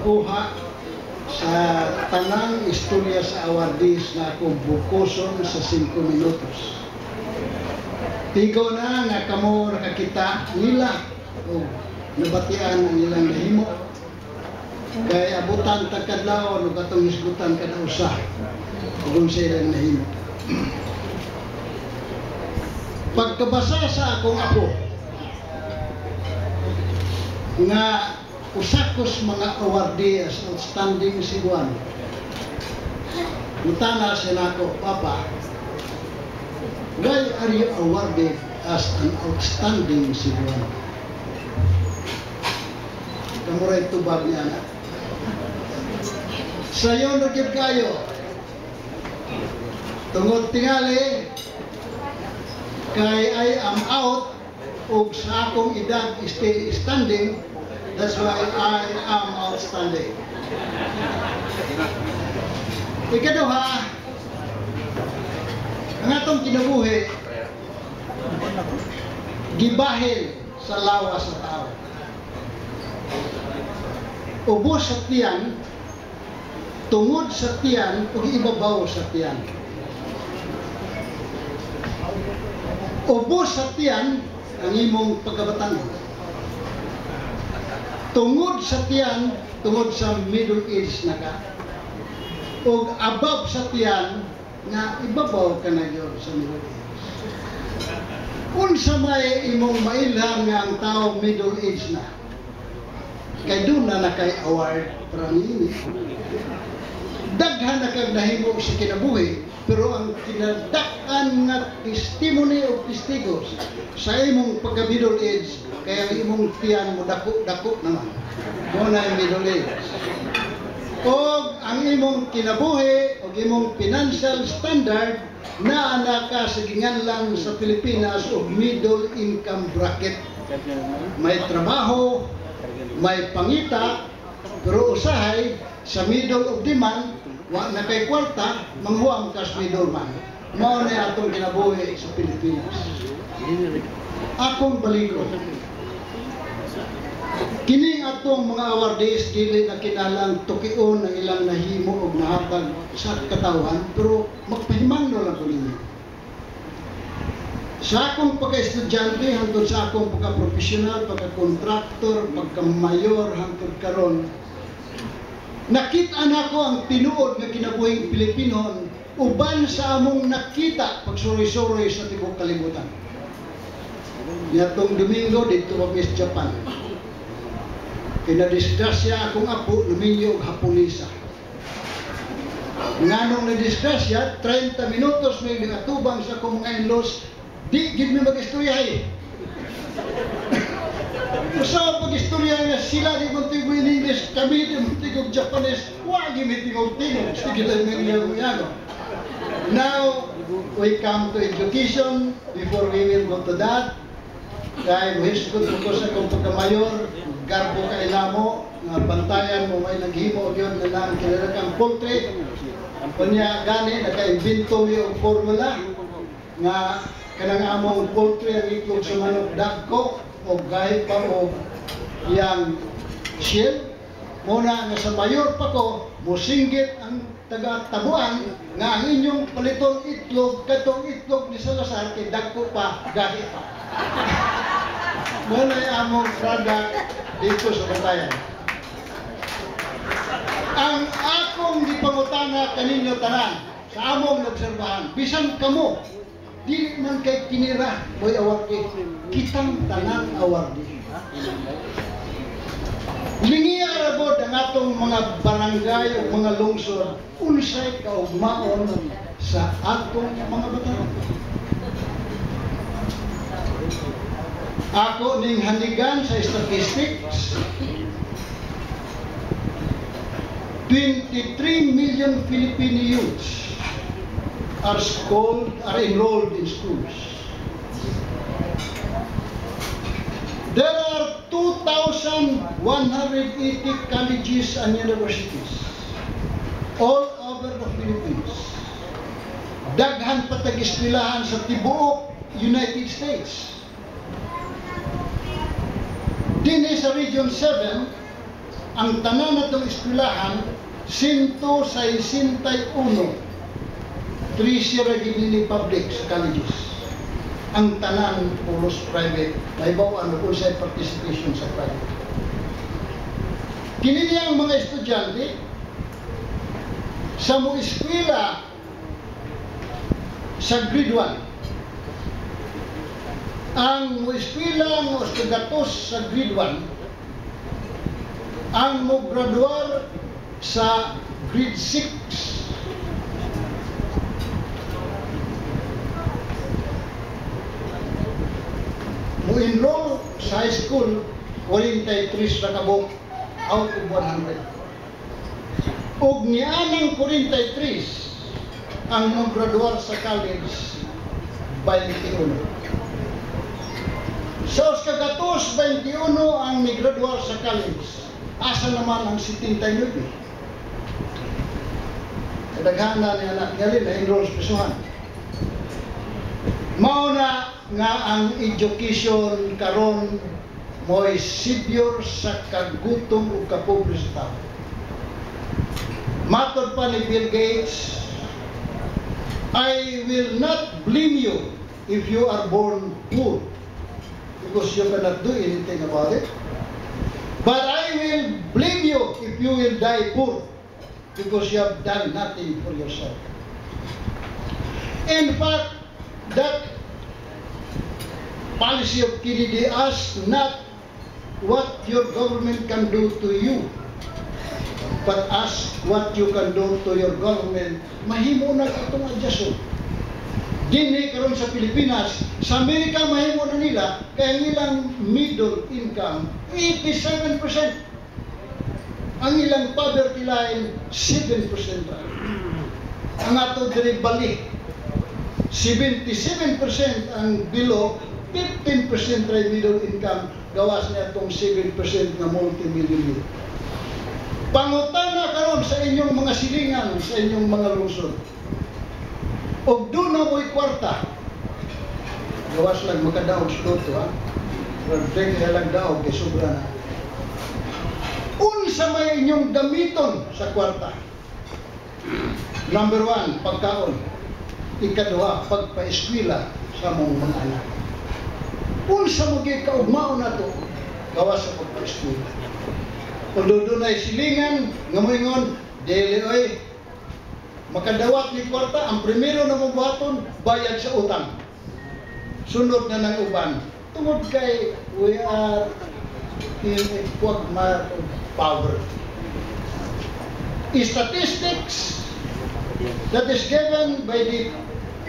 makakuha sa tanang istorya sa awardees na akong bukoson sa 5 minutos. Tigo na nga kamo nakakita nila o nabatian ang ilang nahimo. Kaya abutan tagkadlaw o katong hisgutan kada usa kung sila nahimo. Pagkabasa sa akong apo nga usakos mga awardee as outstanding Cebuano. Mutana siya nako, Papa, why are you awarded as an outstanding Cebuano? Kamuray tubag niya na. Sayo nagib kayo. Tungod tingali, kay I am out o sa akong edad still standing, that's why I am outstanding. Ikaduha, ang atong kinabuhi, gibahil sa lawa sa tao. Ubos sa tiyan, tungod sa tiyan, o ibabaw sa tiyan. Ubos sa tiyan, ang imong pagkabatan. Tungod sa tiyan, tungod sa middle age na ka. O above sa tiyan, nga ibabaw ka na yun sa middle age. Unsa may imong mailhan nga ang tao middle age na. Kay doon na kay award para niini. Daghan na kag nahimo sa kinabuhi, pero ang kinadak-an nga testimony o testigos sa imong pagka-middle age, kaya ang imong tiyan mo dako-dako naman. Muna yung middle age. O ang imong kinabuhi o imong financial standard na anaka sa ginganlan sa Pilipinas o middle income bracket. May trabaho, may pangita, pero usahay sa middle of demand, wa na kay kwarta, manghuang kas middleman. Mao na atong kinabuhi sa Pilipinas. Akong balikod. Kini atong mga awardees dili na kinalang tukion ang ilang nahimo og nahatag sa katawhan, pero magpahimangno lang ko ninyo. Sa akong pagka-estudyante hangtod sa akong pagka-professional, pagka-contractor, pagka-mayor hangtod karon, nakita na ko ang tinuod nga kinabuhing Pilipino uban sa among nakita pagsuroy-suroy sa tibok kalibutan. Nitong Domingo dito pa Miss Japan. Kinadisgrasya akong apo luminyo og Haponesa. Nganong nadisgrasya 30 minutos may nakatubang sa akong mga in-laws, di gid mi mag-istoryahay. Usaw pag-istorya nga sila di kontigo in English, kami di kontigo Japanese, wag gid tingog-tingog, sige lang nga. Now we come to education. Before we will go to that, kay muhisgot ko sa akong pagkamayor, garbo kay namo nga bantayan mo may naghimo gyud na lang kinalakang poultry. Kunya gani naka-invento yung formula nga kanang among poultry ang itlog sa manok dagko o gahit pa o yang shell. Muna nga sa mayor pa ko, musinggit ang taga-tabuan nga ang inyong paliton itlog, katong itlog ni Salazar kay dagko pa, gahit pa. Muna yung among product dito sa bantayan. Ang akong gipangutana kaninyo tanan sa among obserbahan, bisan kamo dili man kay kinira boy awardee, kitang tanan awardee. Lingiya rabod ang atong mga barangay o mga lungsod unsay kaugmaon sa atong mga batanon. Ako ning hanigan sa statistics, 23 million Filipino youths are enrolled in schools. There are 2,180 colleges and universities all over the Philippines. Daghan pa tag-eskwelahan sa tibuok United States. Dinhi sa Region 7, ang tanan natong eskwelahan 161 3 gini public sa colleges. Ang tanan pulos private, naibaw ano kung sa participation sa private. Kini niyang mga estudyante sa mo eskwela sa grade 1. Ang mo eskwela mo estudatos sa grade 1, ang mo graduar sa grade 6. Mo enroll sa high school 43 na kabok out of 100. Ug nianang 43 ang mo graduar sa college 21. Sa kagatos 21 ang migraduar sa college. Asa naman ang 79? Kadaghanan ni anak ngali na enroll sa pisuhan. Mao na nga ang education karon mo'y sibyor sa kagutom o kapobre sa tao. Matod pa ni Bill Gates, I will not blame you if you are born poor because you cannot do anything about it. But I will blame you if you will die poor because you have done nothing for yourself. In fact, that policy of Kennedy asks not what your government can do to you, but ask what you can do to your government. Mahimo na itong adjustment. Dinhi karon sa Pilipinas, sa Amerika mahimo na nila kaya nilang middle income 87%. Ang ilang poverty line 7% ra. Ang ato diri balik 77% ang below, 15% ra middle income, gawas niya itong 7% na multi-millionaire. Pangutana karon sa inyong mga silingan, sa inyong mga lungsod. Og doon na mo'y kwarta. Gawas lang makadaog sa loto, ha? Pero na lang daog, kay sobra na. Unsa may inyong gamiton sa kwarta? Number 1, pagkaon. Ikaduha, pagpa-eskwela sa mong mga anak. Unsa mo gyud kaugmaon nato gawas sa pagpa-eskwela. Kung doon ay silingan, nga moingon, dili oy, makadawat ni kwarta, ang primero na mong buhaton, bayad sa utang. Sunod na ng uban. Tungod kay, we are in a quagmire of poverty. Statistics that is given by the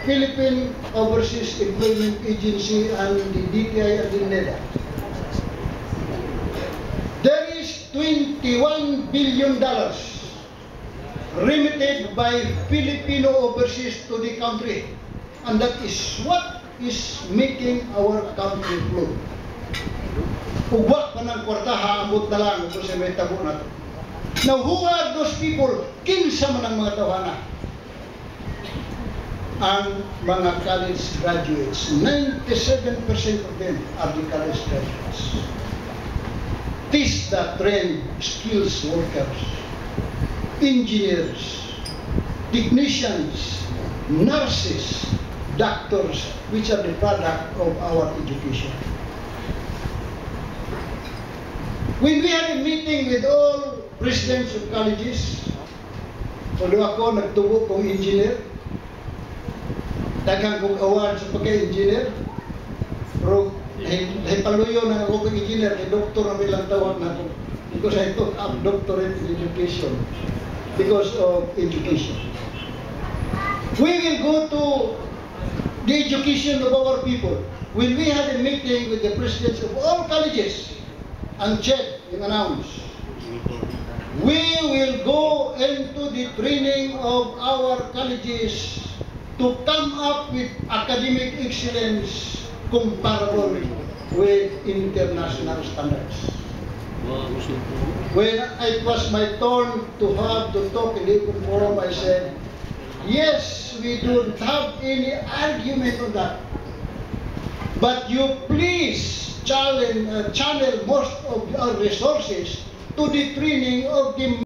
Philippine Overseas Employment Agency and the DTI and the NEDA. There is $21 billion remitted by Filipino overseas to the country, and that is what is making our country flow. Ugwa pa ng kwarta, haamot na lang kung sa may tabo na to. Now, who are those people? Kinsa man ang mga tawhana? Ang mga college graduates. 97% of them are the college graduates. These that train skills workers, engineers, technicians, nurses, doctors, which are the product of our education. When we had a meeting with all presidents of colleges, tulo ako nagtubo kong engineer, daghang kong award sa pagka-engineer, pero paluyo na ako kong engineer, kay doktor ang ilang tawag na ako, because I took up doctorate in education, because of education. We will go to the education of our people. When we had a meeting with the presidents of all colleges, ang check yung announce, we will go into the training of our colleges to come up with academic excellence comparable with international standards. When it was my turn to have to talk in the open forum, I said, yes, we don't have any argument on that. But you please channel most of our resources to the training of the